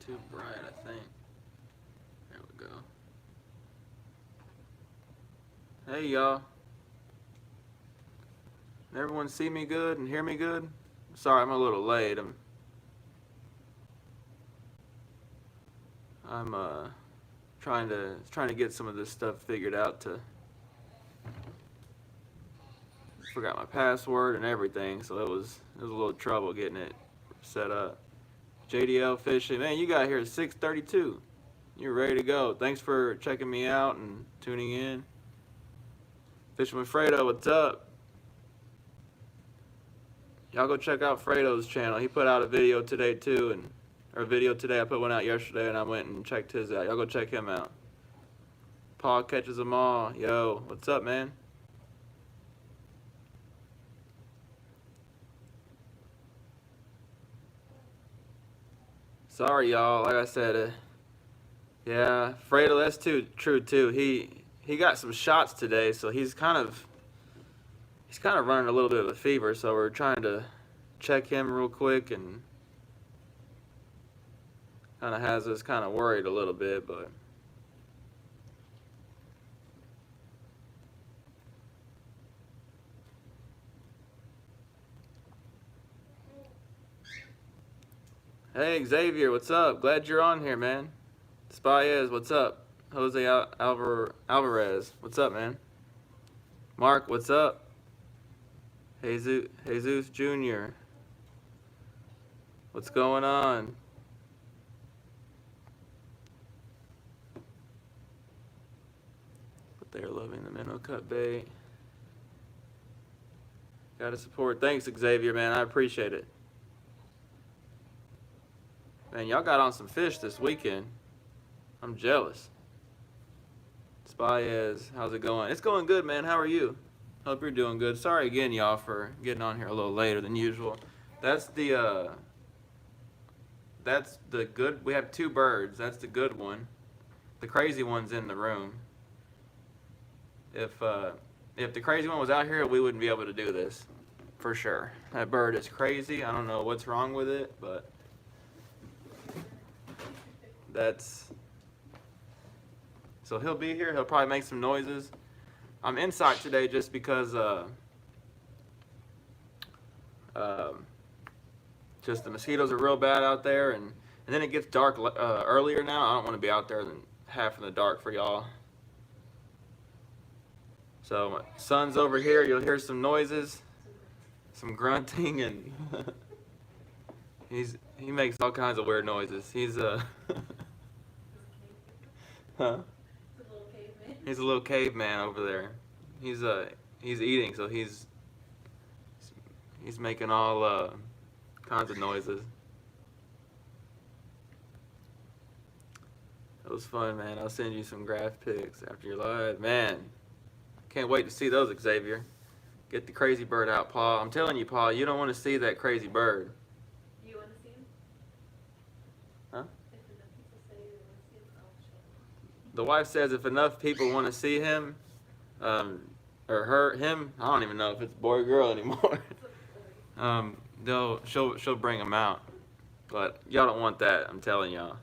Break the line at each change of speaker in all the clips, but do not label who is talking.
too bright, I think. There we go. Hey, y'all. Everyone see me good and hear me good? Sorry, I'm a little late. I'm trying to get some of this stuff figured out. Forgot my password and everything, so it was a little trouble getting it set up. JDL Fishing, man, you got here at 6:32. You're ready to go. Thanks for checking me out and tuning in. Fishing with Fredo, what's up? Y'all go check out Fredo's channel. He put out a video today too, or a video today. I put one out yesterday, and I went and checked his out. Y'all go check him out. Paul catches them all. Yo, what's up, man? Sorry, y'all. Like I said, yeah, Fredo, that's true too. He got some shots today, so he's kind of running a little bit of a fever. So we're trying to check him real quick, and kind of has us kind of worried a little bit, but. Hey, Xavier, what's up? Glad you're on here, man. Spaez, what's up? Jose Alvarez, what's up, man? Mark, what's up? Jesus Jr., what's going on? But they're loving the minnow cut bait. Gotta support. Thanks, Xavier, man. I appreciate it. Man, y'all got on some fish this weekend. I'm jealous. Spaez, how's it going? It's going good, man. How are you? Hope you're doing good. Sorry again, y'all, for getting on here a little later than usual. That's the good. We have two birds. That's the good one. The crazy one's in the room. If the crazy one was out here, we wouldn't be able to do this, for sure. That bird is crazy. I don't know what's wrong with it, but. So he'll be here. He'll probably make some noises. I'm inside today just because just the mosquitoes are real bad out there, and then it gets dark earlier now. I don't want to be out there than half in the dark for y'all. So my son's over here. You'll hear some noises, some grunting, and he makes all kinds of weird noises. He's huh? He's a little caveman over there. He's eating, so he's making all kinds of noises. That was fun, man. I'll send you some graph pics after your live. Man, can't wait to see those, Xavier. Get the crazy bird out, Paul. I'm telling you, Paul, you don't want to see that crazy bird.
You want to see him?
Huh?
If enough people say they want to see him, I'll show him.
The wife says if enough people want to see him, or him, I don't even know if it's boy or girl anymore. She'll bring him out, but y'all don't want that. I'm telling y'all.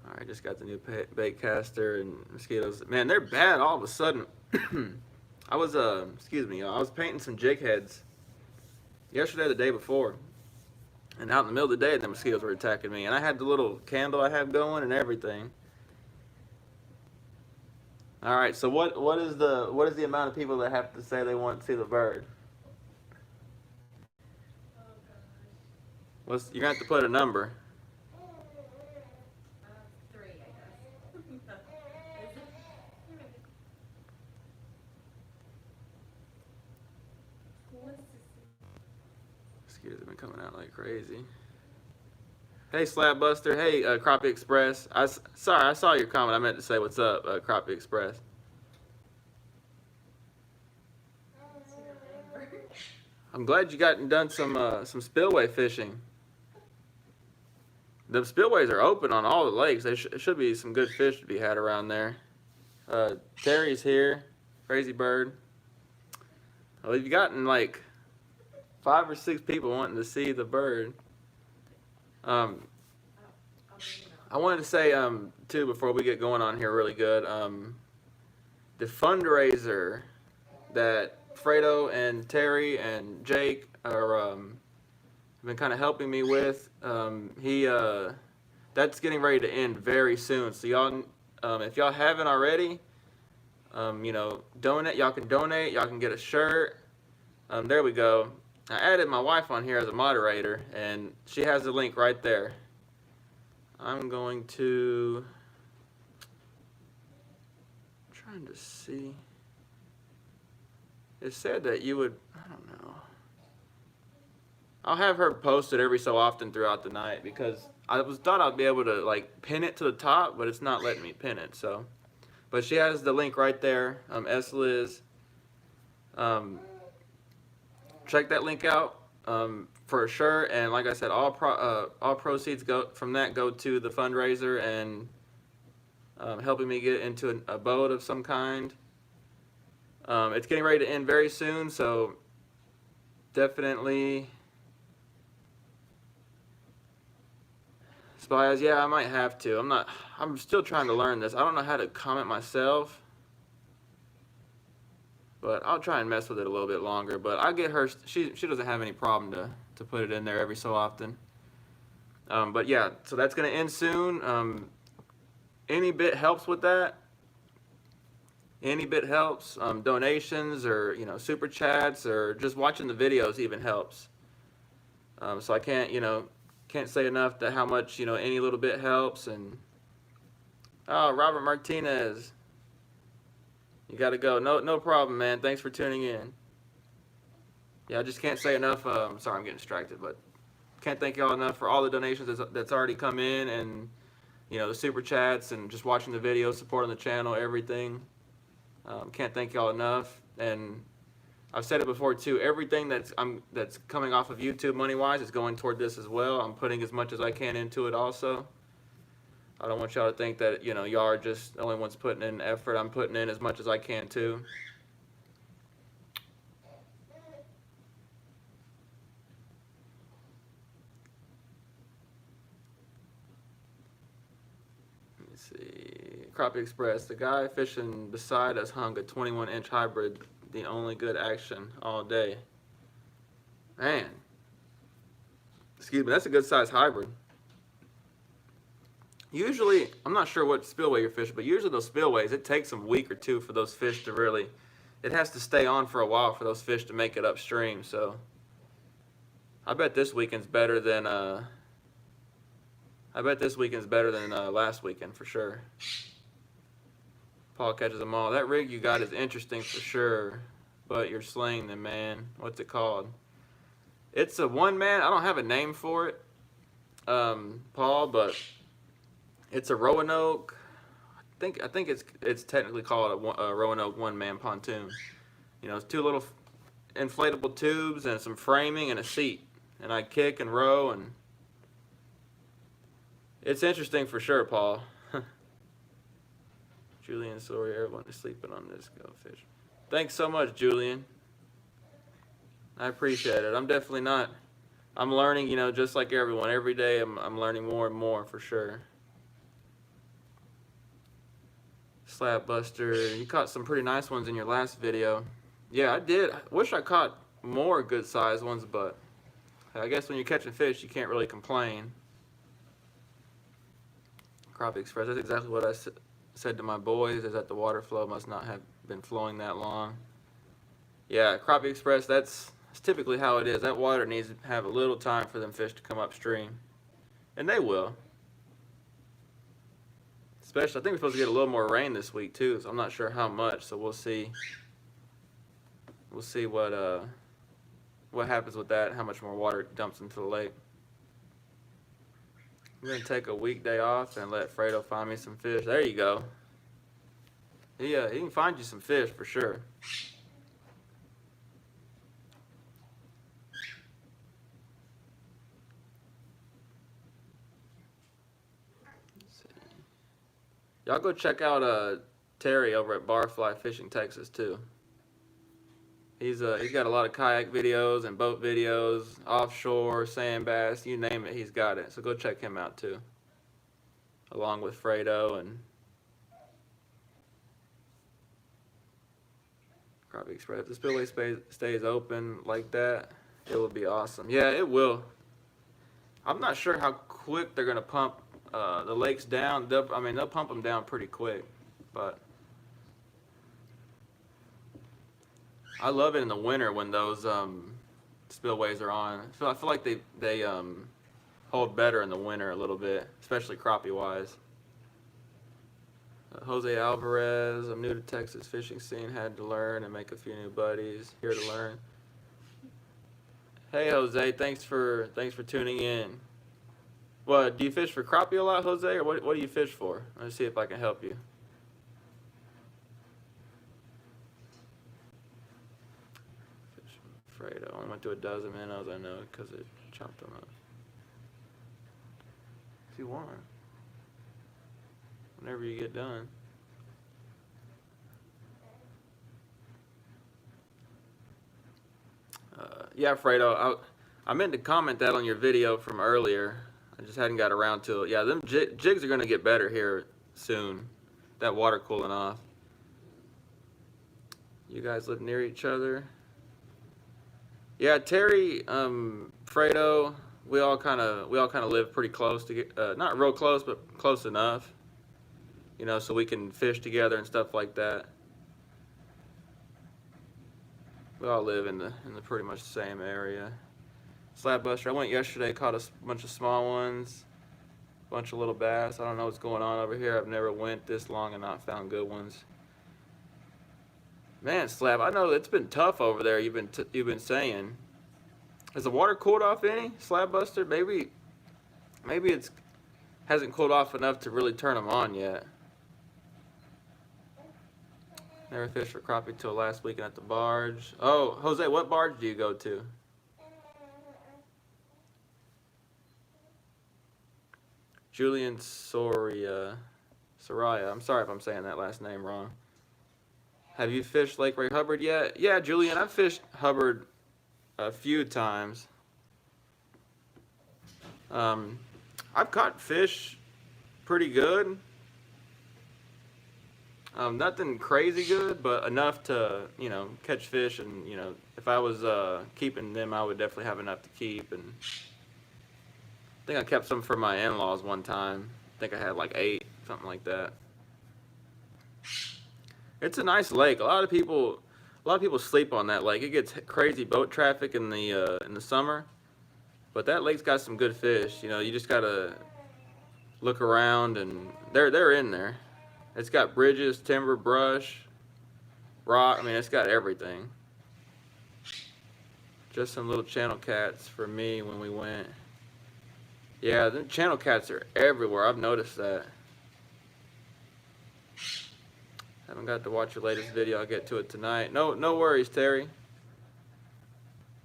All right, just got the new bait caster and mosquitoes. Man, they're bad all of a sudden. I was excuse me, y'all. I was painting some jig heads yesterday, the day before. And out in the middle of the day, the mosquitoes were attacking me. And I had the little candle I have going and everything. All right, so what is the amount of people that have to say they want to see the bird?
Oh, gosh.
You're going to have to put a number.
3, I guess. Is it? Who wants to see?
Mosquitoes have been coming out like crazy. Hey, Slabbuster. Hey, Crappie Express. Sorry, I saw your comment. I meant to say what's up, Crappie Express. I'm glad you got done some spillway fishing. The spillways are open on all the lakes. There should be some good fish to be had around there. Terry's here. Crazy bird. Well, you've gotten like 5 or 6 people wanting to see the bird.
I'll bring it
I wanted to say too before we get going on here really good. The fundraiser that Fredo and Terry and Jake are have been kind of helping me with. That's getting ready to end very soon. So y'all, if y'all haven't already, donate. Y'all can donate. Y'all can get a shirt. There we go. I added my wife on here as a moderator, and she has the link right there. I'm going to trying to see. It said that you would. I don't know. I'll have her post it every so often throughout the night because thought I'd be able to like pin it to the top, but it's not letting me pin it. So, but she has the link right there. S Liz. Check that link out for sure. And like I said, all proceeds go to the fundraiser and helping me get into a boat of some kind. It's getting ready to end very soon, so definitely. Spies, yeah, I might have to. I'm still trying to learn this. I don't know how to comment myself. But I'll try and mess with it a little bit longer. But I'll get her. She doesn't have any problem to put it in there every so often. But yeah, so that's gonna end soon. Any bit helps with that. Any bit helps. Donations or super chats or just watching the videos even helps. So I can't say enough that how much any little bit helps. And Robert Martinez. You gotta go. No problem, man. Thanks for tuning in. Yeah, I just can't say enough. Sorry, I'm getting distracted, but can't thank y'all enough for all the donations that's already come in, and the super chats and just watching the videos, supporting the channel, everything. Can't thank y'all enough. And I've said it before too. Everything that's coming off of YouTube money-wise is going toward this as well. I'm putting as much as I can into it also. I don't want y'all to think that, y'all are just the only ones putting in effort. I'm putting in as much as I can too. Let me see. Crappie Express. The guy fishing beside us hung a 21-inch hybrid. The only good action all day. Man. Excuse me. That's a good size hybrid. Usually, I'm not sure what spillway you're fishing, but usually those spillways, it takes a week or two for those fish to really, it has to stay on for a while for those fish to make it upstream. So, I bet this weekend's better than, last weekend for sure. Paul catches them all. That rig you got is interesting for sure, but you're slaying them, man. What's it called? It's a one-man. I don't have a name for it, Paul, but it's a Roanoke. I think it's technically called a Roanoke one-man pontoon. It's 2 little inflatable tubes and some framing and a seat, and I kick and row, and it's interesting for sure, Paul. Julian, sorry, everyone is sleeping on this. Go fish. Thanks so much, Julian. I appreciate it. I'm definitely not. I'm learning, just like everyone. Every day I'm learning more and more for sure. Slab Buster, you caught some pretty nice ones in your last video. Yeah, I did. I wish I caught more good sized ones, but I guess when you're catching fish, you can't really complain. Crappie Express, that's exactly what I said to my boys, is that the water flow must not have been flowing that long. Yeah, Crappie Express, that's typically how it is. That water needs to have a little time for them fish to come upstream. And they will. Especially, I think we're supposed to get a little more rain this week too, so I'm not sure how much. So we'll see. We'll see what happens with that. How much more water dumps into the lake. I'm gonna take a weekday off and let Fredo find me some fish. There you go. He can find you some fish for sure. Y'all go check out Terry over at Barfly Fishing Texas too. He's got a lot of kayak videos and boat videos, offshore, sand bass, you name it, he's got it. So go check him out too, along with Fredo and Crappie Express. If the spillway stays open like that, it will be awesome. Yeah, it will. I'm not sure how quick they're gonna pump the lakes down. They'll pump them down pretty quick, but I love it in the winter when those spillways are on. I feel like they hold better in the winter a little bit, especially crappie wise. Jose Alvarez, I'm new to Texas fishing scene, had to learn and make a few new buddies. Here to learn. Hey Jose, thanks for tuning in. What, do you fish for crappie a lot, Jose, or what do you fish for? Let's see if I can help you. Fredo, I only went to a dozen minnows, I know, because it chopped them up. If you want, whenever you get done. Yeah, Fredo, I meant to comment that on your video from earlier. I just hadn't got around to it. Yeah, them jigs are going to get better here soon. That water cooling off. You guys live near each other? Yeah, Terry, Fredo, we all kind of live pretty close to not real close, but close enough. You know, so we can fish together and stuff like that. We all live in the pretty much the same area. Slapbuster, I went yesterday, caught a bunch of small ones, a bunch of little bass. I don't know what's going on over here. I've never went this long and not found good ones. Man, Slap, I know it's been tough over there. You've been saying. Has the water cooled off any, Slapbuster? Maybe it's hasn't cooled off enough to really turn them on yet. Never fished for crappie till last weekend at the barge. Oh, Jose, what barge do you go to? Julian Soraya. I'm sorry if I'm saying that last name wrong. Have you fished Lake Ray Hubbard yet? Yeah, Julian, I've fished Hubbard a few times. I've caught fish pretty good. Nothing crazy good, but enough to, you know, catch fish. And, you know, if I was keeping them, I would definitely have enough to keep. And I think I kept some for my in-laws one time. I think I had like 8, something like that. It's a nice lake. A lot of people sleep on that lake. It gets crazy boat traffic in the summer, but that lake's got some good fish. You know, you just gotta look around, and they're in there. It's got bridges, timber, brush, rock. I mean, it's got everything. Just some little channel cats for me when we went. Yeah, the channel cats are everywhere. I've noticed that. Haven't got to watch your latest video. I'll get to it tonight. No worries, Terry.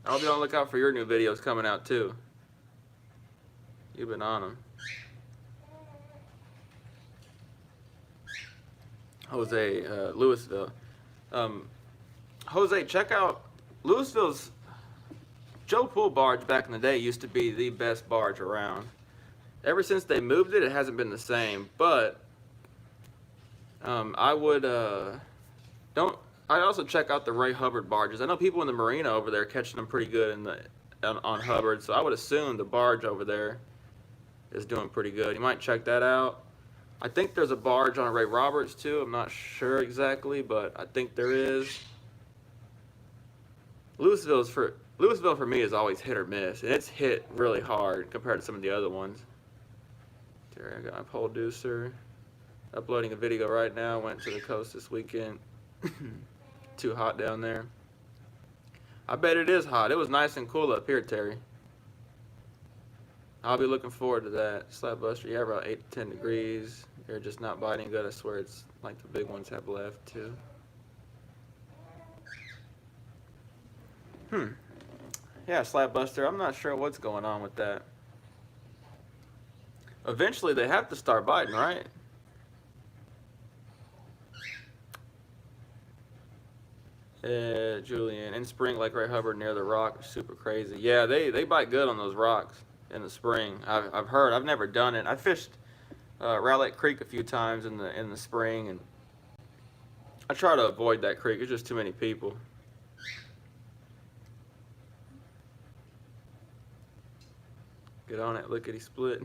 I'll be on the lookout for your new videos coming out too. You've been on them. Jose, Louisville. Jose, check out Louisville's Joe Pool barge back in the day used to be the best barge around. Ever since they moved it, it hasn't been the same. But I would I'd also check out the Ray Hubbard barges. I know people in the marina over there catching them pretty good on Hubbard, so I would assume the barge over there is doing pretty good. You might check that out. I think there's a barge on Ray Roberts too. I'm not sure exactly, but I think there is. Louisville for me is always hit or miss, and it's hit really hard compared to some of the other ones. There, I got my pole deucer. Uploading a video right now. Went to the coast this weekend. Too hot down there. I bet it is hot. It was nice and cool up here, Terry. I'll be looking forward to that. Slapbuster, yeah, about 8 to 10 degrees. They're just not biting good. I swear it's like the big ones have left too. Yeah, Slapbuster, I'm not sure what's going on with that. Eventually they have to start biting, right? Julian, in spring, Lake Ray Hubbard near the rock, super crazy. Yeah, they bite good on those rocks in the spring. I've heard. I've never done it. I fished Rowlett Creek a few times in the spring, and I try to avoid that creek. There's just too many people. Get on it, lickety split.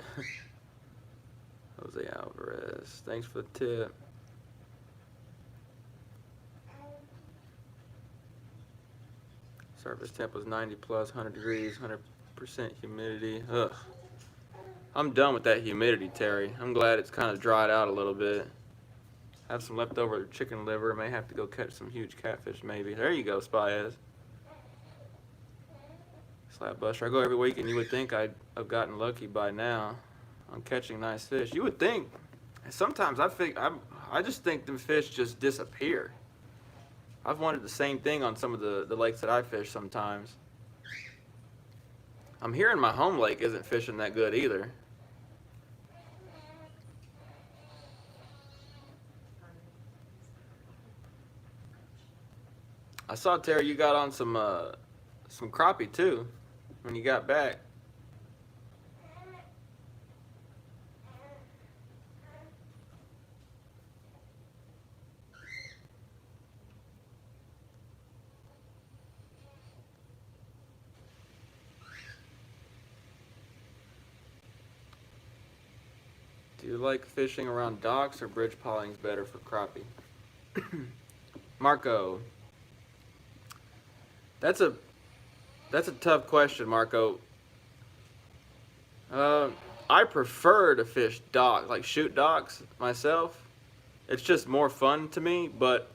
Jose Alvarez, thanks for the tip. Surface temp was 90 plus, 100 degrees, 100% humidity. Ugh. I'm done with that humidity, Terry. I'm glad it's kind of dried out a little bit. Have some leftover chicken liver. May have to go catch some huge catfish, maybe. There you go, Spiaz. Slap Buster. I go every week, and you would think I'd have gotten lucky by now on catching nice fish. You would think. Sometimes I just think them fish just disappear. I've wondered the same thing on some of the lakes that I fish sometimes. I'm hearing my home lake isn't fishing that good either. I saw, Terry, you got on some crappie too when you got back. Do you like fishing around docks or bridge piling is better for crappie? Marco. That's a tough question, Marco. I prefer to fish dock, like shoot docks myself. It's just more fun to me, but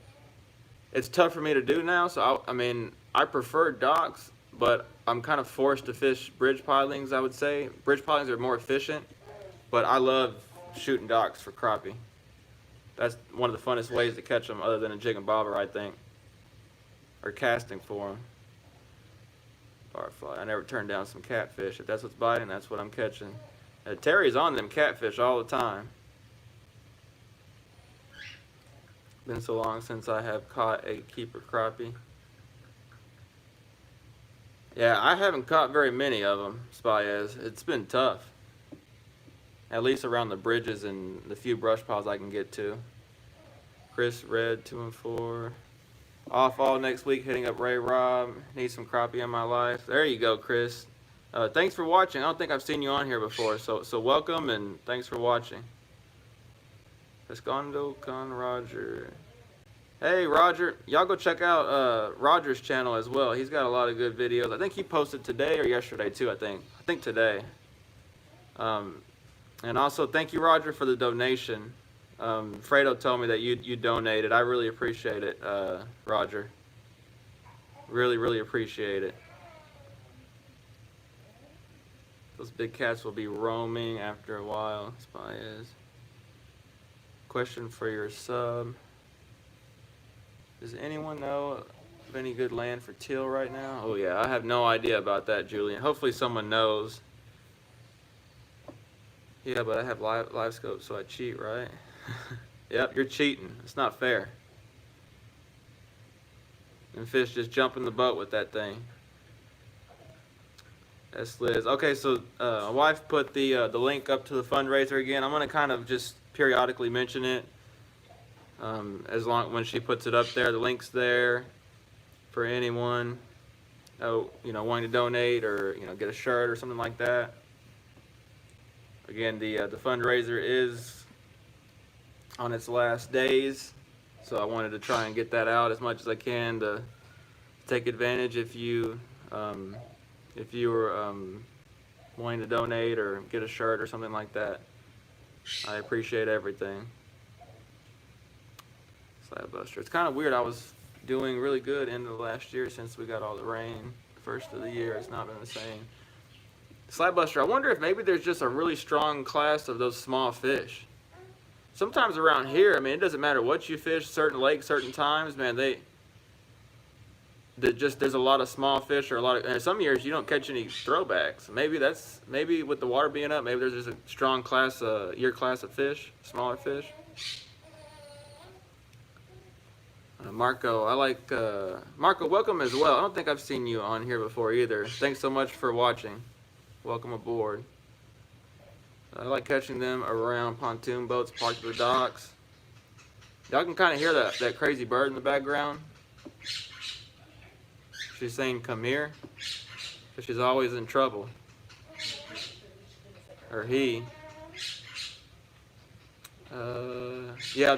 it's tough for me to do now. So I mean, I prefer docks, but I'm kind of forced to fish bridge pilings, I would say. Bridge pilings are more efficient, but I love shooting docks for crappie. That's one of the funnest ways to catch them, other than a jig and bobber, I think, or casting for them. Barfly. I never turn down some catfish. If that's what's biting, that's what I'm catching. Terry's on them catfish all the time. Been so long since I have caught a keeper crappie. Yeah, I haven't caught very many of them, Spiaz. It's been tough. At least around the bridges and the few brush piles I can get to. Chris Red, 2 and 4. Off all next week, hitting up Ray Rob. Need some crappie in my life. There you go, Chris. Thanks for watching. I don't think I've seen you on here before, so welcome and thanks for watching. Pescondo Con Roger. Hey, Roger. Y'all go check out Roger's channel as well. He's got a lot of good videos. I think he posted today or yesterday too, I think today. And also, thank you, Roger, for the donation. Fredo told me that you donated. I really appreciate it, Roger. Really, really appreciate it. Those big cats will be roaming after a while. Spy is. Question for your sub. Does anyone know of any good land for teal right now? Oh yeah, I have no idea about that, Julian. Hopefully someone knows. Yeah, but I have live scope, so I cheat, right? Yep, you're cheating. It's not fair. And fish just jump in the boat with that thing. That's Liz. Okay, so my wife put the link up to the fundraiser again. I'm gonna kind of just periodically mention it. When she puts it up there, the link's there for anyone, wanting to donate or get a shirt or something like that. Again, the fundraiser is on its last days, so I wanted to try and get that out as much as I can to take advantage if you were wanting to donate or get a shirt or something like that. I appreciate everything. Slab Buster. It's kind of weird. I was doing really good end of the last year since we got all the rain. First of the year, it's not been the same. Slab Buster, I wonder if maybe there's just a really strong class of those small fish. Sometimes around here, I mean, it doesn't matter what you fish, certain lakes, certain times, man, there's a lot of small fish or and some years you don't catch any throwbacks. Maybe with the water being up, maybe there's just a strong class, year class of fish, smaller fish. Marco, I like Marco. Welcome as well. I don't think I've seen you on here before either. Thanks so much for watching. Welcome aboard. I like catching them around pontoon boats parked at the docks. Y'all can kind of hear that crazy bird in the background. She's saying, "Come here," because she's always in trouble. Or he. Yeah,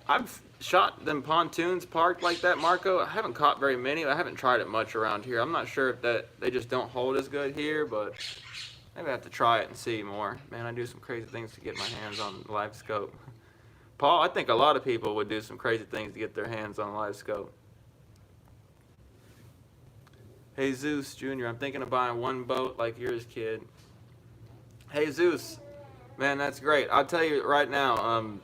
I've shot them pontoons parked like that, Marco. I haven't caught very many. I haven't tried it much around here. I'm not sure if they just don't hold as good here, but maybe I have to try it and see more. Man, I do some crazy things to get my hands on live scope. Paul, I think a lot of people would do some crazy things to get their hands on live scope. Hey Zeus Jr., I'm thinking of buying one boat like yours, kid. Hey Zeus, man, that's great. I'll tell you right now,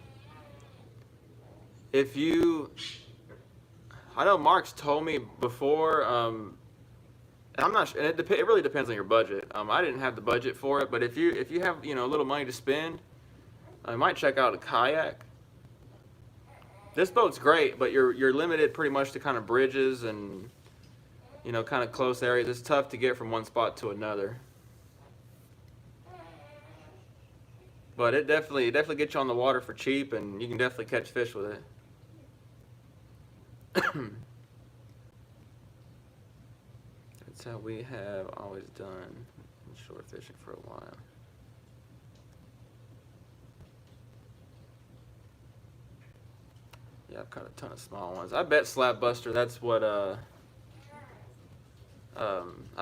if you, I know Mark's told me before, I'm not sure, and it really depends on your budget. I didn't have the budget for it, but if you have, a little money to spend, I might check out a kayak. This boat's great, but you're limited pretty much to kind of bridges and, kind of close areas. It's tough to get from one spot to another. But it definitely gets you on the water for cheap, and you can definitely catch fish with it. That's how we have always done short fishing for a while. Yeah, I've caught a ton of small ones. I bet Slab Buster, that's what I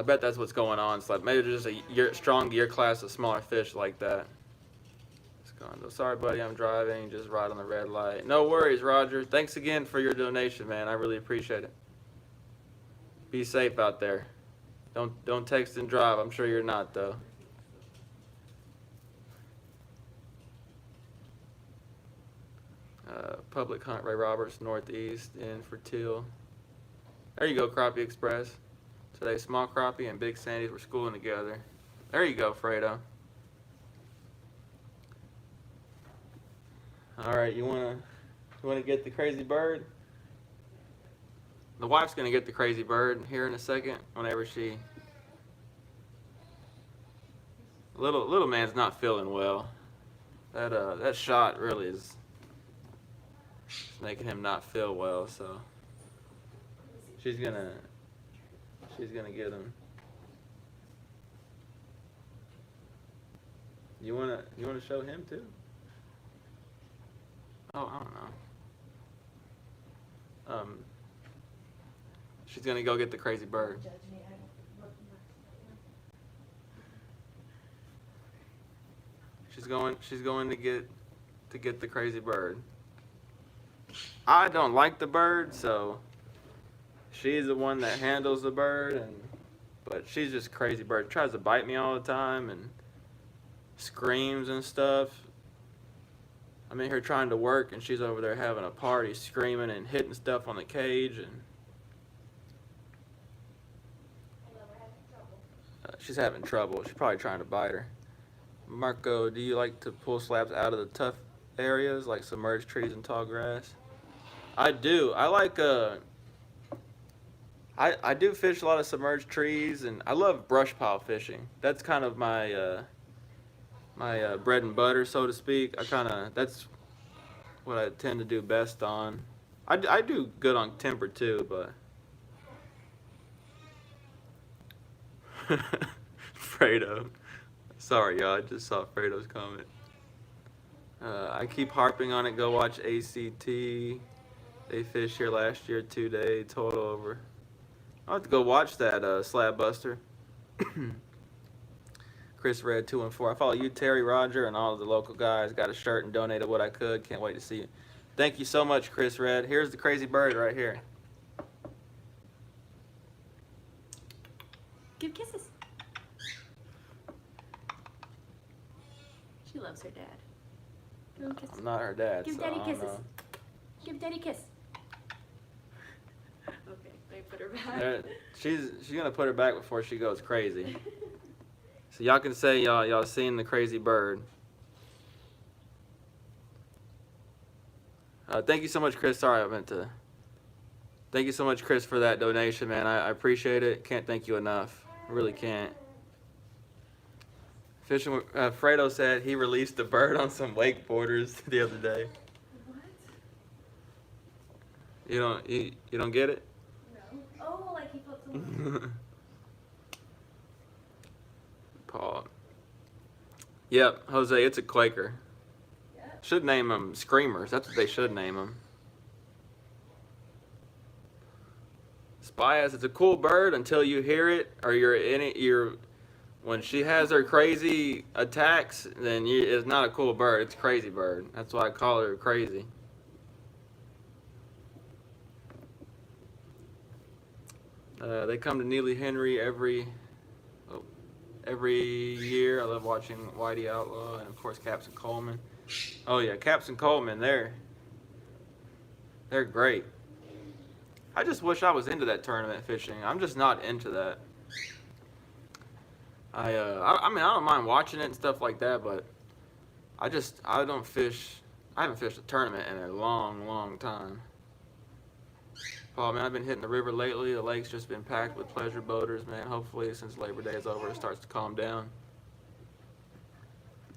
bet that's what's going on. Slab, maybe there's just a strong year class of smaller fish like that. Sorry, buddy, I'm driving. Just right on the red light. No worries, Roger. Thanks again for your donation, man. I really appreciate it. Be safe out there. Don't text and drive. I'm sure you're not, though. Public Hunt, Ray Roberts, Northeast, in for teal. There you go, Crappie Express. Today, small crappie and big sandies were schooling together. There you go, Fredo. All right, you wanna get the crazy bird? The wife's gonna get the crazy bird here in a second. Whenever she, little man's not feeling well. That shot really is making him not feel well. So she's gonna get him. You wanna show him too? Oh, I don't know. She's gonna go get the crazy bird. She's going to get the crazy bird. I don't like the bird, so she's the one that handles the bird, but she's just a crazy bird. Tries to bite me all the time and screams and stuff. I'm in here trying to work, and she's over there having a party, screaming and hitting stuff on the cage, and she's having trouble. She's probably trying to bite her. Marco, do you like to pull slabs out of the tough areas like submerged trees and tall grass? I do. I like I do fish a lot of submerged trees, and I love brush pile fishing. That's kind of my my bread and butter, so to speak. That's what I tend to do best on. I do good on timber too, but Fredo. Sorry, y'all. I just saw Fredo's comment. I keep harping on it. Go watch ACT. They fished here last year, 2 day total over. I'll have to go watch that Slab Buster. Chris Red 214. I follow you, Terry, Roger, and all of the local guys. Got a shirt and donated what I could. Can't wait to see you. Thank you so much, Chris Red. Here's the crazy bird right here.
Give kisses. She loves her dad. Give him kisses.
I'm not her dad.
Give
so
Daddy
I don't
kisses.
know.
Give Daddy a kiss. Okay, let me put her back.
She's gonna put her back before she goes crazy. So y'all can say y'all seen the crazy bird. Thank you so much, Chris. Sorry, I meant to Thank you so much, Chris, for that donation, man. I appreciate it. Can't thank you enough. Really can't. Fishing. Fredo said he released a bird on some wakeboarders the other day.
What?
You don't get it?
No. Oh, like he flipped someone.
Paul. Yep, Jose. It's a Quaker.
Yep.
Should name them Screamers. That's what they should name them. Spy, it's a cool bird until you hear it or you're in it. When she has her crazy attacks, then it's not a cool bird. It's a crazy bird. That's why I call her crazy. They come to Neely Henry every year. I love watching Whitey Outlaw and of course Captain Coleman. Oh yeah, Captain Coleman. They're great. I just wish I was into that tournament fishing. I'm just not into that. I mean, I don't mind watching it and stuff like that, but I don't fish. I haven't fished a tournament in a long time. Paul, man, I've been hitting the river lately. The lake's just been packed with pleasure boaters, man. Hopefully, since Labor Day is over, it starts to calm down.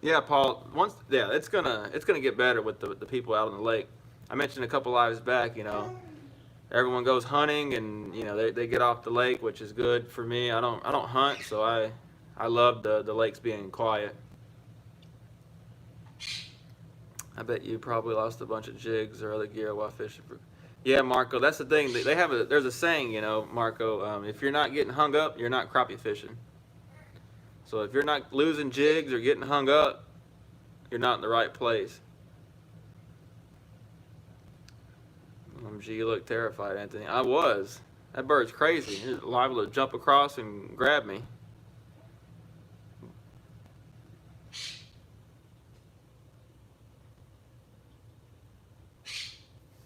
Yeah, Paul. It's gonna get better with the people out on the lake. I mentioned a couple lives back, everyone goes hunting and they get off the lake, which is good for me. I don't hunt, so I love the lakes being quiet. I bet you probably lost a bunch of jigs or other gear while fishing for. Yeah, Marco, that's the thing. They have there's a saying, Marco. If you're not getting hung up, you're not crappie fishing. So if you're not losing jigs or getting hung up, you're not in the right place. Gee, you look terrified, Anthony. I was. That bird's crazy. He's liable to jump across and grab me.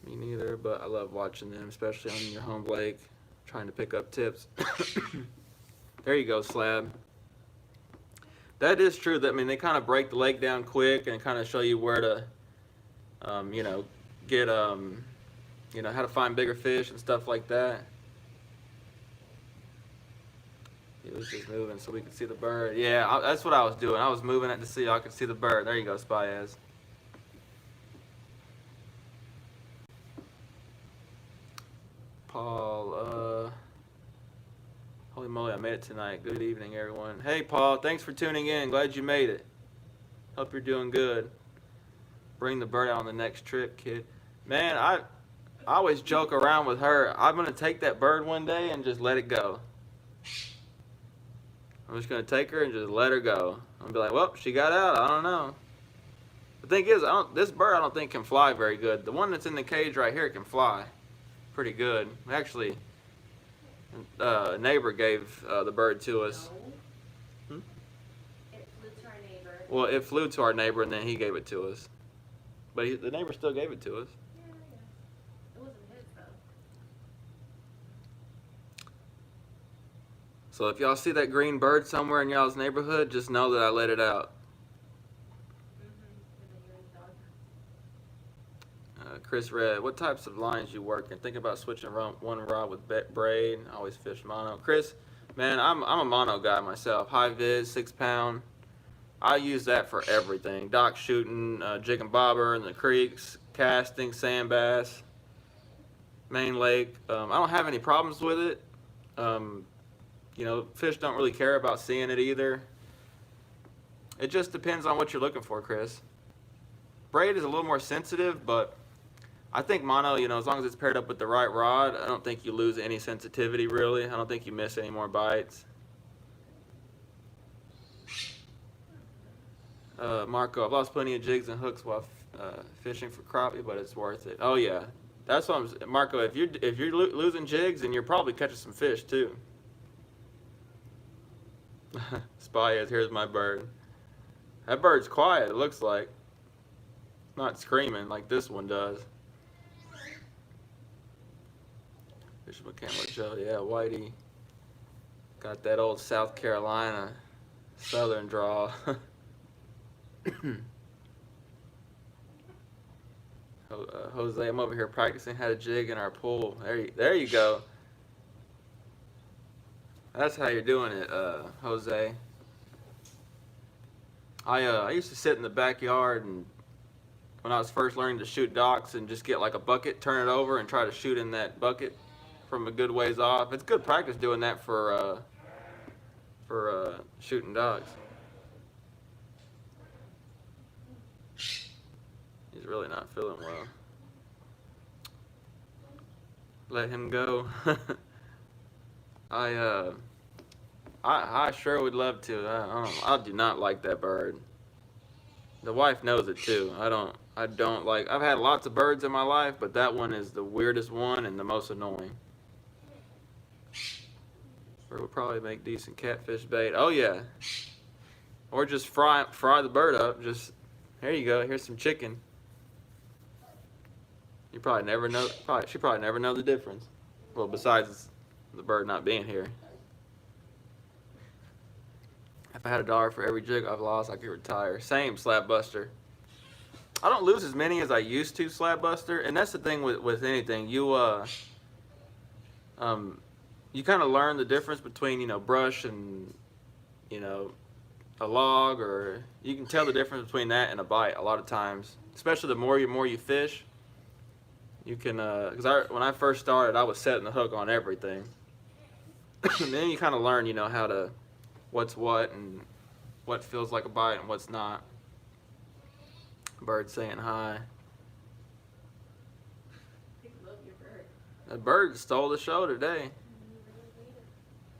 Me neither, but I love watching them, especially on your home lake, trying to pick up tips. There you go, Slab. That is true. That, I mean, they kind of break the lake down quick and kind of show you where to, get, how to find bigger fish and stuff like that. He was just moving so we could see the bird. Yeah, that's what I was doing. I was moving it to see I could see the bird. There you go, Spyaz. Paul, holy moly, I made it tonight. Good evening, everyone. Hey, Paul, thanks for tuning in. Glad you made it. Hope you're doing good. Bring the bird out on the next trip, kid. Man, I always joke around with her. I'm going to take that bird one day and just let it go. I'm just going to take her and just let her go. I'm going to be like, well, she got out. I don't know. The thing is, this bird I don't think can fly very good. The one that's in the cage right here can fly pretty good. Actually, a neighbor gave the bird to us.
No. It flew to our neighbor.
Well, it flew to our neighbor and then he gave it to us. But the neighbor still gave it to us.
Yeah. It wasn't his though.
So if y'all see that green bird somewhere in y'all's neighborhood, just know that I let it out.
And then you and the dog.
Chris Red, what types of lines you work in? Think about switching one rod with braid. I always fish mono. Chris, man, I'm a mono guy myself. High vis, 6 pound. I use that for everything. Dock shooting, jig and bobber in the creeks, casting, sand bass, main lake. I don't have any problems with it. Fish don't really care about seeing it either. It just depends on what you're looking for, Chris. Braid is a little more sensitive, but I think mono, as long as it's paired up with the right rod, I don't think you lose any sensitivity, really. I don't think you miss any more bites. Marco, I've lost plenty of jigs and hooks while fishing for crappie, but it's worth it. Oh, yeah. That's what I'm... Marco, if you're losing jigs, then you're probably catching some fish, too. Spy is, here's my bird. That bird's quiet, it looks like. Not screaming like this one does. Fish with Camel Joe, yeah, Whitey. Got that old South Carolina southern draw. Jose, I'm over here practicing how to jig in our pool. There you go. That's how you're doing it, Jose. I used to sit in the backyard and when I was first learning to shoot docks and just get like a bucket, turn it over, and try to shoot in that bucket from a good ways off. It's good practice doing that for shooting docks. He's really not feeling well. Let him go. I sure would love to. I do not like that bird. The wife knows it too. I don't like. I've had lots of birds in my life, but that one is the weirdest one and the most annoying. Or would probably make decent catfish bait. Oh yeah. Or just fry the bird up. Just here you go. Here's some chicken. You probably never know. She probably never know the difference. Well, besides the bird not being here. If I had $1 for every jig I've lost, I could retire. Same, Slapbuster. I don't lose as many as I used to, Slapbuster, and that's the thing with anything. You kind of learn the difference between brush and a log, or you can tell the difference between that and a bite a lot of times. Especially the more you fish, you can. Because when I first started, I was setting the hook on everything, and then you kind of learn how to. What's what and what feels like a bite and what's not. Bird saying hi.
People love your bird.
That bird stole the show today.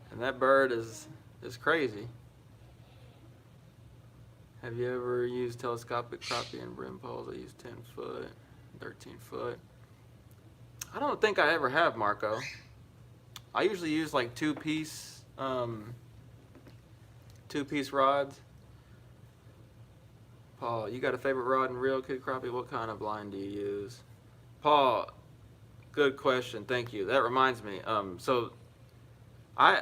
And that bird is crazy. Have you ever used telescopic crappie and brim poles? I use 10 foot, 13 foot. I don't think I ever have, Marco. I usually use like two-piece rods. Paul, you got a favorite rod and reel, Kid Crappie? What kind of line do you use? Paul, good question. Thank you. That reminds me. So I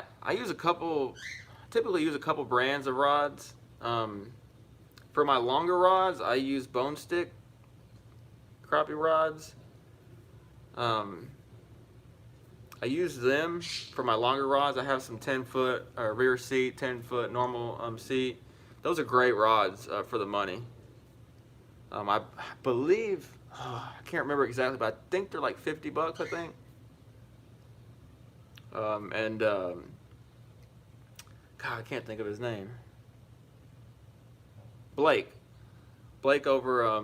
typically use a couple brands of rods. For my longer rods, I use Bone Stick crappie rods. I use them for my longer rods. I have some 10-foot rear seat, 10-foot normal seat. Those are great rods for the money. I believe, I can't remember exactly, but I think they're like $50, I think. God, I can't think of his name. Blake over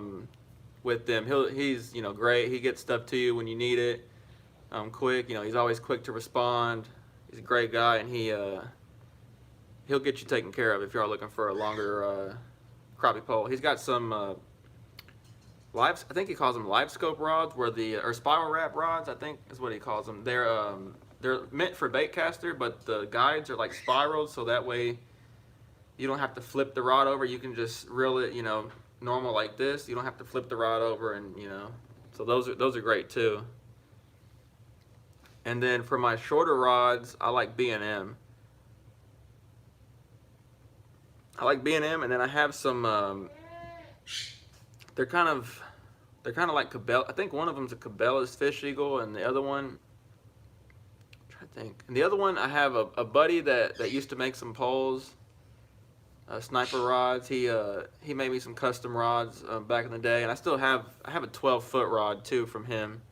with them. He's great. He gets stuff to you when you need it. Quick. He's always quick to respond. He's a great guy, and he'll get you taken care of if you are looking for a longer crappie pole. He's got some I think he calls them live scope rods, or spiral wrap rods, I think is what he calls them. They're meant for bait caster, but the guides are like spirals, so that way you don't have to flip the rod over. You can just reel it, normal like this. You don't have to flip the rod over, and so those are great too. And then for my shorter rods, I like B&M. And then I have some. They're kind of like Cabela. I think one of them's a Cabela's Fish Eagle, and the other one, I'm trying to think. And the other one, I have a buddy that used to make some poles, sniper rods. He made me some custom rods back in the day, and I have a 12-foot rod too from him.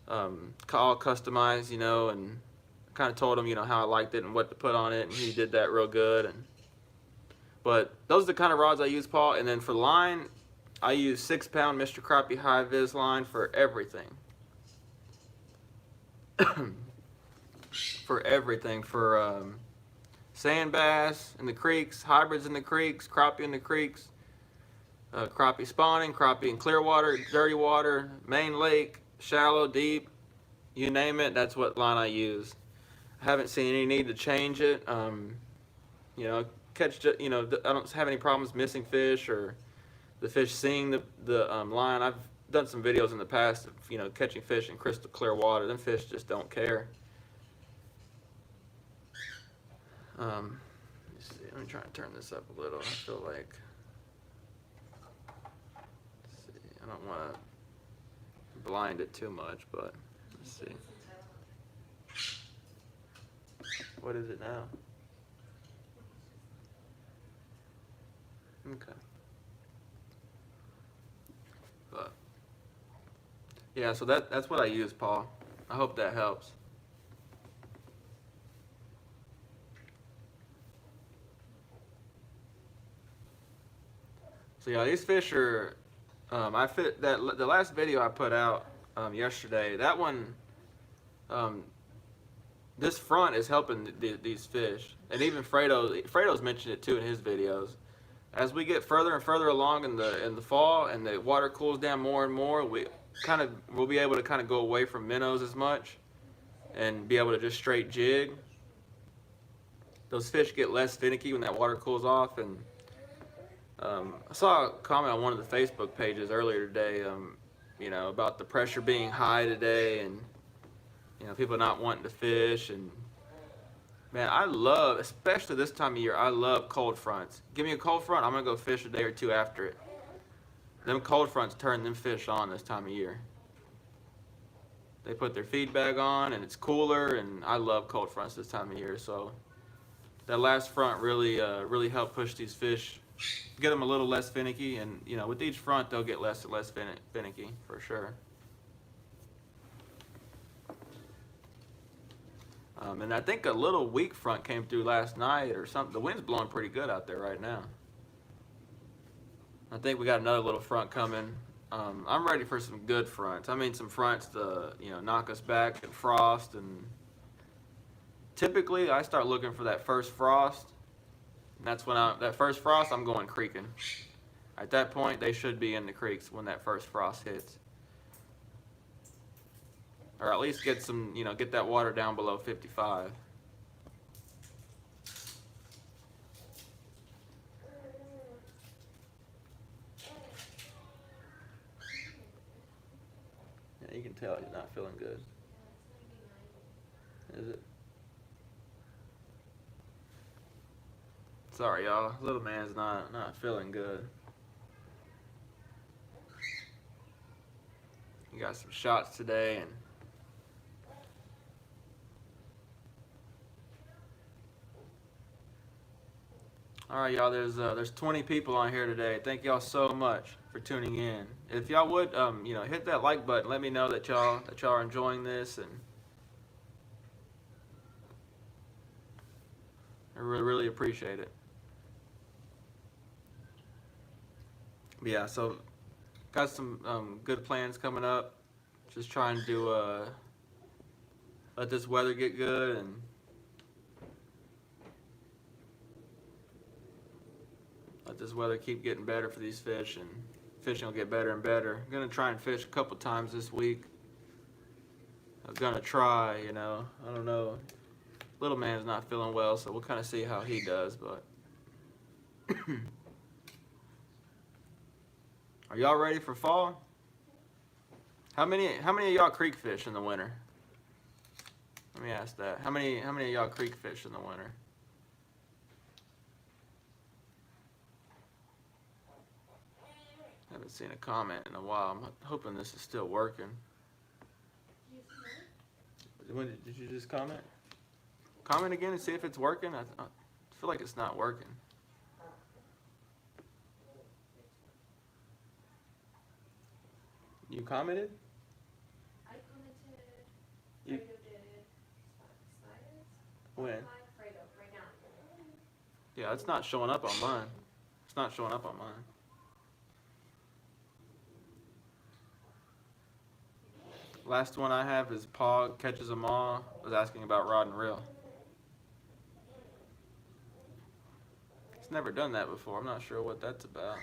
All customized, and kind of told him, how I liked it and what to put on it, and he did that real good. But those are the kind of rods I use, Paul. And then for line, I use 6-pound Mr. Crappie High Vis line for everything. For sand bass in the creeks, hybrids in the creeks, crappie in the creeks, crappie spawning, crappie in clear water, dirty water, main lake, shallow, deep, you name it, that's what line I use. I haven't seen any need to change it. I don't have any problems missing fish or the fish seeing the line. I've done some videos in the past of catching fish in crystal clear water. Them fish just don't care. Let me see. Let me try and turn this up a little. I feel like, let's see, I don't want to blind it too much, but let's see. What is it now? Okay. But yeah, so that's what I use, Paul. I hope that helps. So yeah, these fish are. I fit that the last video I put out yesterday. That one, this front is helping these fish, and even Fredo's mentioned it too in his videos. As we get further and further along in the fall, and the water cools down more and more, we'll be able to kind of go away from minnows as much, and be able to just straight jig. Those fish get less finicky when that water cools off, and I saw a comment on one of the Facebook pages earlier today, about the pressure being high today, and people not wanting to fish. And man, I love, especially this time of year, I love cold fronts. Give me a cold front, I'm gonna go fish a day or two after it. Them cold fronts turn them fish on this time of year. They put their feed bag on, and it's cooler, and I love cold fronts this time of year. So that last front really helped push these fish, get them a little less finicky, and with each front they'll get less and less finicky for sure. And I think a little weak front came through last night or something. The wind's blowing pretty good out there right now. I think we got another little front coming. I'm ready for some good fronts. I mean, some fronts to knock us back and frost. And typically I start looking for that first frost. And that's when that first frost, I'm going creeking. At that point, they should be in the creeks when that first frost hits. Or at least get some, get that water down below 55. Yeah, you can tell he's not feeling good. Is it? Sorry, y'all. Little man's not feeling good. He got some shots today, and all right, y'all. There's 20 people on here today. Thank y'all so much for tuning in. If y'all would, hit that like button. Let me know that y'all are enjoying this, and I really appreciate it. But yeah, so got some good plans coming up. Just trying to let this weather get good, and let this weather keep getting better for these fish, and fishing will get better and better. I'm gonna try and fish a couple times this week. I'm gonna try, I don't know. Little man's not feeling well, so we'll kind of see how he does, but are y'all ready for fall? How many of y'all creek fish in the winter? Let me ask that. How many of y'all creek fish in the winter? I haven't seen a comment in a while. I'm hoping this is still working. Did you just comment? Comment again and see if it's working. I feel like it's not working. You commented?
I commented.
You-
Fredo did it. Spiders?
When?
Fredo, right now.
Yeah, it's not showing up on mine. It's not showing up on mine. Last one I have is Paul Catches 'Em All. Was asking about rod and reel. He's never done that before. I'm not sure what that's about.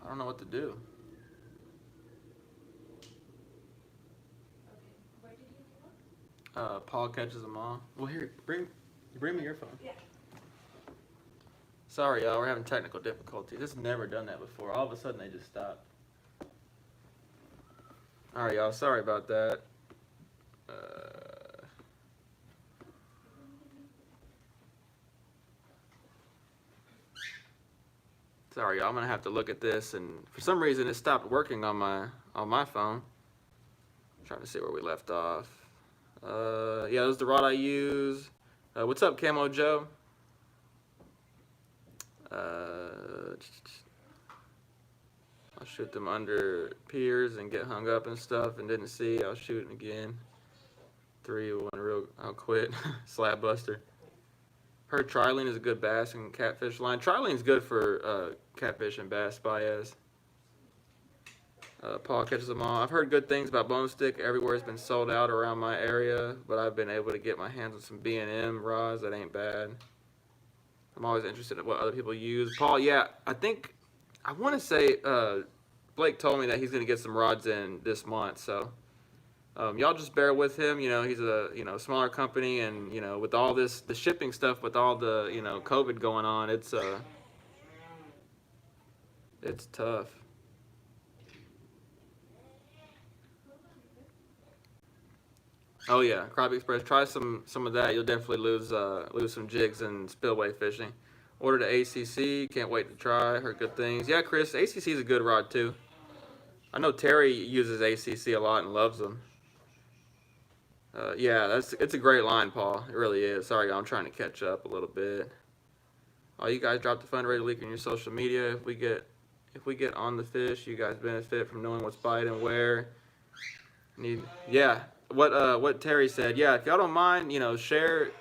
I don't know what to do.
Okay, where did you look?
Paul Catches 'Em All. Well, here, bring me your phone.
Yeah.
Sorry, y'all. We're having technical difficulties. This has never done that before. All of a sudden, they just stopped. All right, y'all. Sorry about that. Sorry, y'all. I'm gonna have to look at this, and for some reason it stopped working on my phone. I'm trying to see where we left off. Yeah, this is the rod I use. What's up, Camo Joe? I'll shoot them under piers and get hung up and stuff, and didn't see. I'll shoot it again. 3, 1, real. I'll quit. Slab buster. Heard trilene is a good bass and catfish line. Trilene's good for catfish and bass, Baez. Paul catches them all. I've heard good things about Bone Stick. Everywhere has been sold out around my area, but I've been able to get my hands on some B&M rods. That ain't bad. I'm always interested in what other people use. Paul, yeah, I want to say Blake told me that he's going to get some rods in this month, so y'all just bear with him. You know, he's a smaller company, and with all the shipping stuff, with all the COVID going on, it's tough. Oh yeah, Crappie Express. Try some of that. You'll definitely lose some jigs in spillway fishing. Ordered the ACC. Can't wait to try. Heard good things. Yeah, Chris, ACC is a good rod too. I know Terry uses ACC a lot and loves them. Yeah, it's a great line, Paul. It really is. Sorry, I'm trying to catch up a little bit. Oh, you guys dropped the fundraiser link on your social media. If we get on the fish, you guys benefit from knowing what's biting and where. Yeah. What Terry said. Yeah, if y'all don't mind, share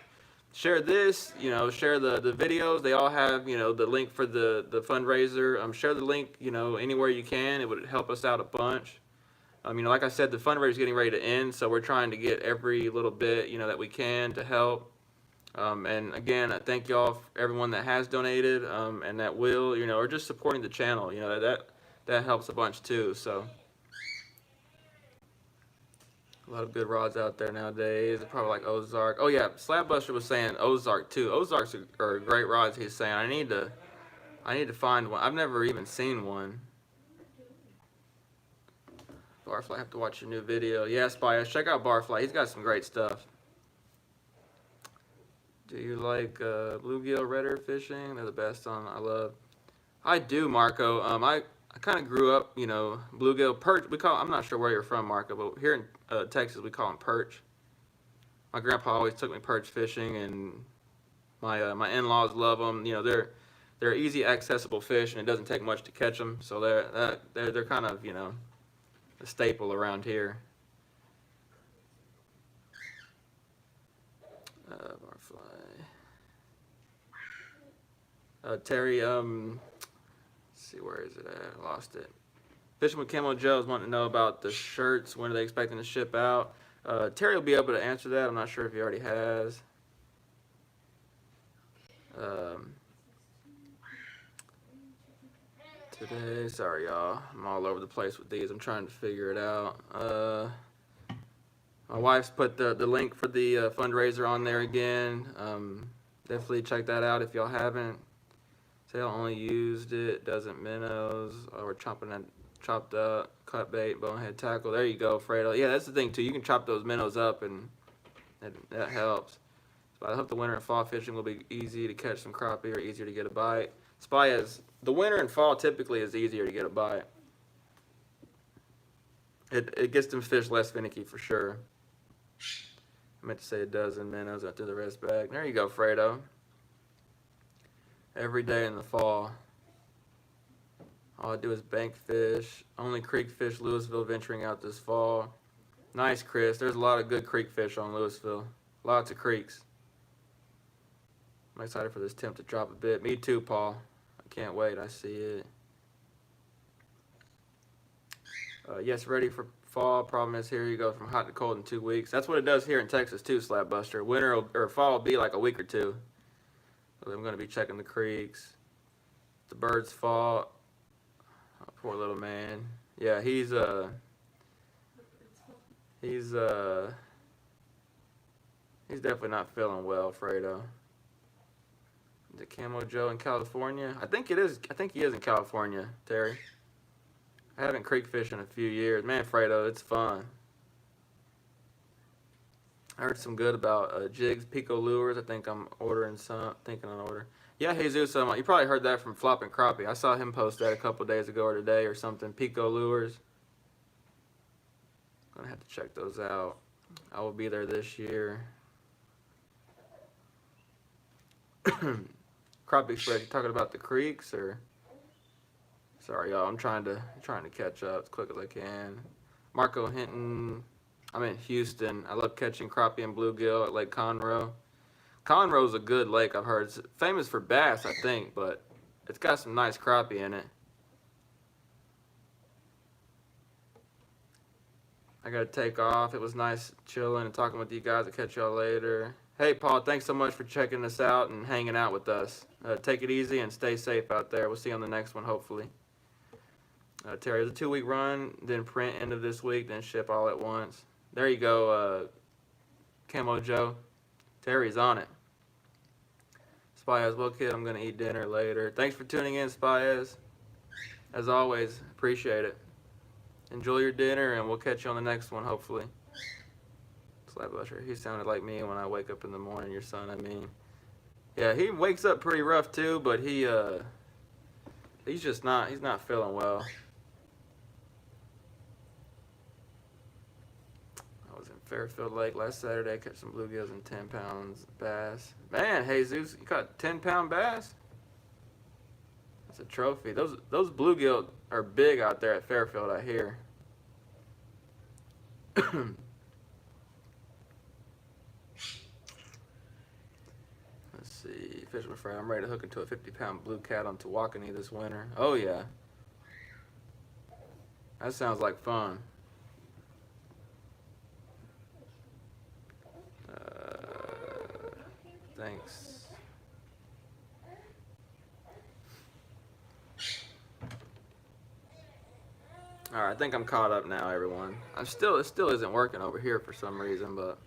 this. Share the videos. They all have the link for the fundraiser. Share the link. Anywhere you can. It would help us out a bunch. Like I said, the fundraiser is getting ready to end, so we're trying to get every little bit that we can to help. And again, I thank y'all, everyone that has donated, and that will, or just supporting the channel. That helps a bunch too. So. A lot of good rods out there nowadays. Probably like Ozark. Oh yeah, Slabbuster was saying Ozark too. Ozarks are great rods. He's saying I need to find one. I've never even seen one. Barfly, I have to watch your new video. Yes, Bias. Check out Barfly. He's got some great stuff. Do you like bluegill redder fishing? They're the best on. I do, Marco. I kind of grew up, bluegill, perch. I'm not sure where you're from, Marco, but here in Texas we call them perch. My grandpa always took me perch fishing, and my in-laws love them. They're easy accessible fish, and it doesn't take much to catch them. So they're kind of a staple around here. Barfly. Terry, see, where is it at? I lost it. Fishing with Camo Joe's wanting to know about the shirts. When are they expecting to ship out? Terry will be able to answer that. I'm not sure if he already has. Today, sorry y'all, I'm all over the place with these. I'm trying to figure it out. My wife's put the link for the fundraiser on there again. Definitely check that out if y'all haven't. Tail only used it, doesn't minnows, or chopped up, cut bait, bonehead tackle. There you go, Fredo. Yeah, that's the thing too. You can chop those minnows up, and that helps. But I hope the winter and fall fishing will be easy to catch some crappie or easier to get a bite. The winter and fall typically is easier to get a bite. It gets them fish less finicky for sure. I meant to say a dozen minnows. I threw the rest back. There you go, Fredo. Every day in the fall. All I do is bank fish. Only creek fish, Louisville venturing out this fall. Nice, Chris. There's a lot of good creek fish on Louisville. Lots of creeks. I'm excited for this temp to drop a bit. Me too, Paul. I can't wait. I see it. Yes, ready for fall. Problem is here you go from hot to cold in 2 weeks. That's what it does here in Texas too, Slapbuster. Winter or fall will be like a week or two. So I'm going to be checking the creeks. The birds fall. Oh, poor little man. Yeah, he's definitely not feeling well, Fredo. The Camo Joe in California? I think it is. I think he is in California, Terry. I haven't creek fished in a few years. Man, Fredo, it's fun. I heard some good about Jigs Pico Lures. I think I'm ordering some. Thinking on order. Yeah, Jesus, you probably heard that from Flopping Crappie. I saw him post that a couple days ago or today or something. Pico Lures. Gonna have to check those out. I will be there this year. Crappie Express, you talking about the creeks or? Sorry, y'all. I'm trying to catch up as quick as I can. Marco Hinton. I'm in Houston. I love catching crappie and bluegill at Lake Conroe. Conroe's a good lake, I've heard. It's famous for bass, I think, but it's got some nice crappie in it. I gotta take off. It was nice chilling and talking with you guys. I'll catch y'all later. Hey, Paul, thanks so much for checking us out and hanging out with us. Take it easy and stay safe out there. We'll see you on the next one, hopefully. Terry, it's a 2-week run, then print end of this week, then ship all at once. There you go, Camo Joe. Terry's on it. Spiaz, well, kid, I'm going to eat dinner later. Thanks for tuning in, Spiaz. As always, appreciate it. Enjoy your dinner, and we'll catch you on the next one, hopefully. Slap Usher, he sounded like me when I wake up in the morning, your son, I mean. Yeah, he wakes up pretty rough, too, but he's not feeling well. Fairfield Lake last Saturday, caught some bluegills and 10 pounds bass. Man, Jesus, you caught 10-pound bass? That's a trophy. Those bluegill are big out there at Fairfield, I hear. Let's see, Fisherman Friday. I'm ready to hook into a 50-pound blue cat on Tawakoni this winter. Oh yeah, that sounds like fun. Thanks. All right, I think I'm caught up now, everyone. It still isn't working over here for some reason, but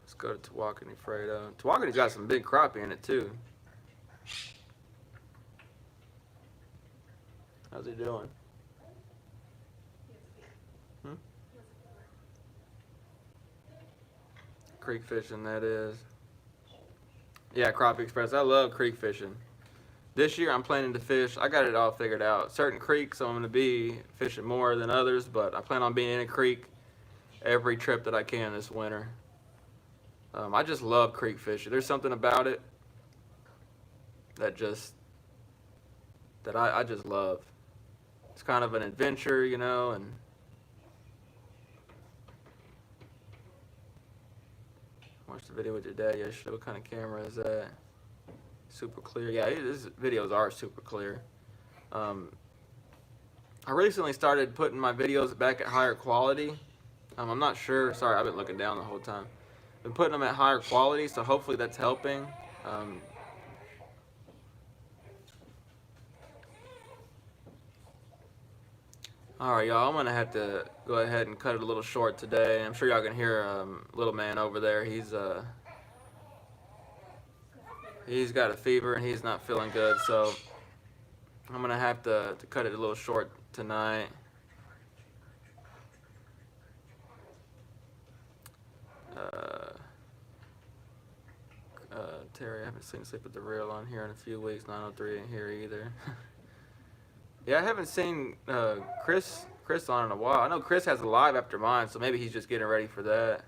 let's go to Tawakoni, Fredo. Tawakoni's got some big crappie in it too. How's he doing? Creek fishing, that is. Yeah, Crappie Express. I love creek fishing. This year I'm planning to fish. I got it all figured out. Certain creeks I'm going to be fishing more than others, but I plan on being in a creek every trip that I can this winter. I just love creek fishing. There's something about it that I just love. It's kind of an adventure, you know, and watched the video with your dad yesterday. What kind of camera is that? Super clear. Yeah, his videos are super clear. I recently started putting my videos back at higher quality. I'm not sure. Sorry, I've been looking down the whole time. Been putting them at higher quality, so hopefully that's helping. Alright, y'all, I'm going to have to go ahead and cut it a little short today. I'm sure y'all can hear little man over there. He's got a fever and he's not feeling good, so I'm going to have to cut it a little short tonight. Terry, I haven't seen Sleep with the Real on here in a few weeks. 903 ain't here either. Yeah, I haven't seen Chris on in a while. I know Chris has a live after mine, so maybe he's just getting ready for that.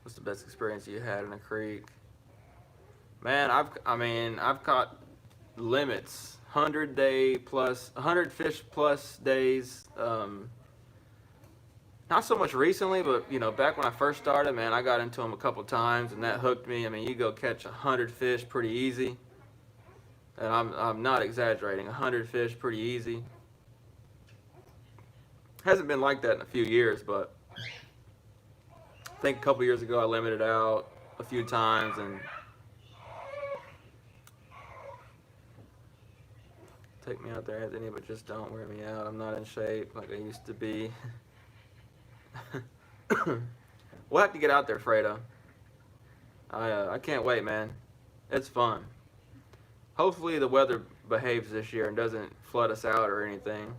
What's the best experience you had in a creek? Man, I've caught limits, 100 fish plus days. Not so much recently, but you know, back when I first started, man, I got into them a couple times, and that hooked me. I mean, you go catch 100 fish pretty easy. And I'm not exaggerating, 100 fish pretty easy. Hasn't been like that in a few years, but I think a couple years ago I limited out a few times, and take me out there, Anthony, but just don't wear me out. I'm not in shape like I used to be. We'll have to get out there, Fredo. I can't wait, man. It's fun. Hopefully the weather behaves this year and doesn't flood us out or anything.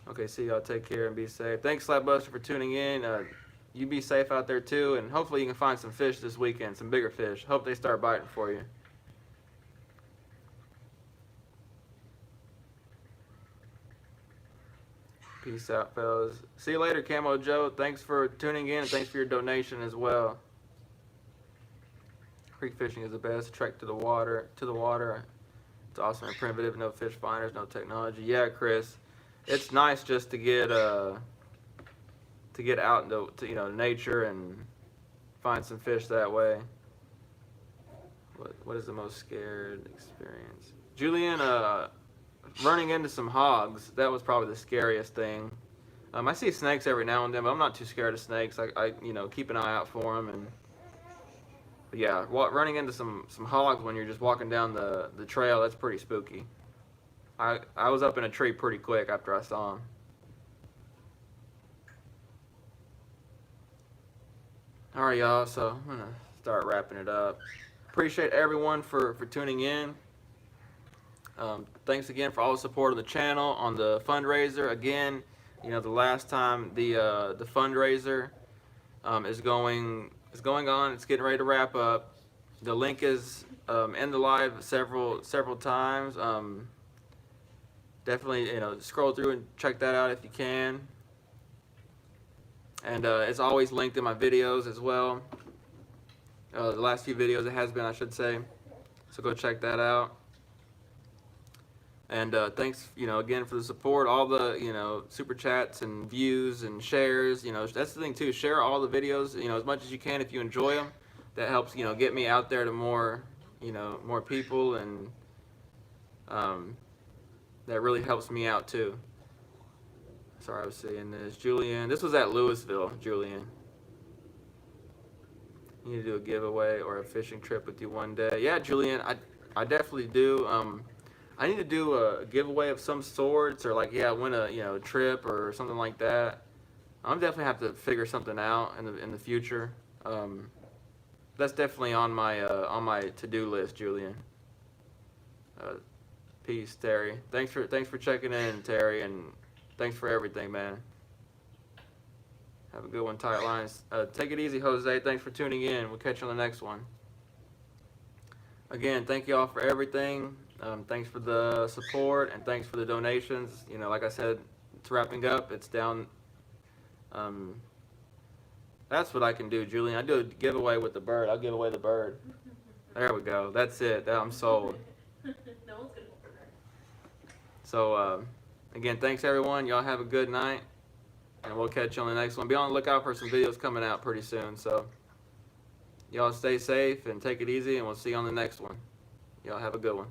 Okay, see y'all. Take care and be safe. Thanks, Slapbuster, for tuning in. You be safe out there too, and hopefully you can find some fish this weekend, some bigger fish. Hope they start biting for you. Peace out, fellas. See you later, Camo Joe. Thanks for tuning in, and thanks for your donation as well. Creek fishing is the best. Trek to the water. It's awesome and primitive. No fish finders, no technology. Yeah, Chris. It's nice just to get out into nature and find some fish that way. What is the most scared experience? Julian, running into some hogs. That was probably the scariest thing. I see snakes every now and then, but I'm not too scared of snakes. I keep an eye out for them. But yeah, running into some hogs when you're just walking down the trail, that's pretty spooky. I was up in a tree pretty quick after I saw them. All right, y'all, so I'm going to start wrapping it up. Appreciate everyone for tuning in. Thanks again for all the support on the channel, on the fundraiser. Again, the last time the fundraiser is going on. It's getting ready to wrap up. The link is in the live several times. Definitely, scroll through and check that out if you can. And it's always linked in my videos as well. The last few videos it has been, I should say. So go check that out. And thanks, again for the support, all the, super chats and views and shares. That's the thing too. Share all the videos, as much as you can if you enjoy them. That helps, get me out there to more, more people, and that really helps me out too. Sorry, I was saying this. Julian, this was at Louisville, Julian. You need to do a giveaway or a fishing trip with you one day. Yeah, Julian, I definitely do. I need to do a giveaway of some sorts, or win a trip or something like that. I'm definitely have to figure something out in the future. That's definitely on my to-do list, Julian. Peace, Terry. Thanks for checking in, Terry, and thanks for everything, man. Have a good one, Tight Lines. Take it easy, Jose. Thanks for tuning in. We'll catch you on the next one. Again, thank you all for everything. Thanks for the support, and thanks for the donations. Like I said, it's wrapping up. It's down. That's what I can do, Julian. I do a giveaway with the bird. I'll give away the bird. There we go. That's it. I'm sold.
No one's gonna go for that.
So, again, thanks everyone. Y'all have a good night, and we'll catch you on the next one. Be on the lookout for some videos coming out pretty soon. So, y'all stay safe and take it easy, and we'll see you on the next one. Y'all have a good one.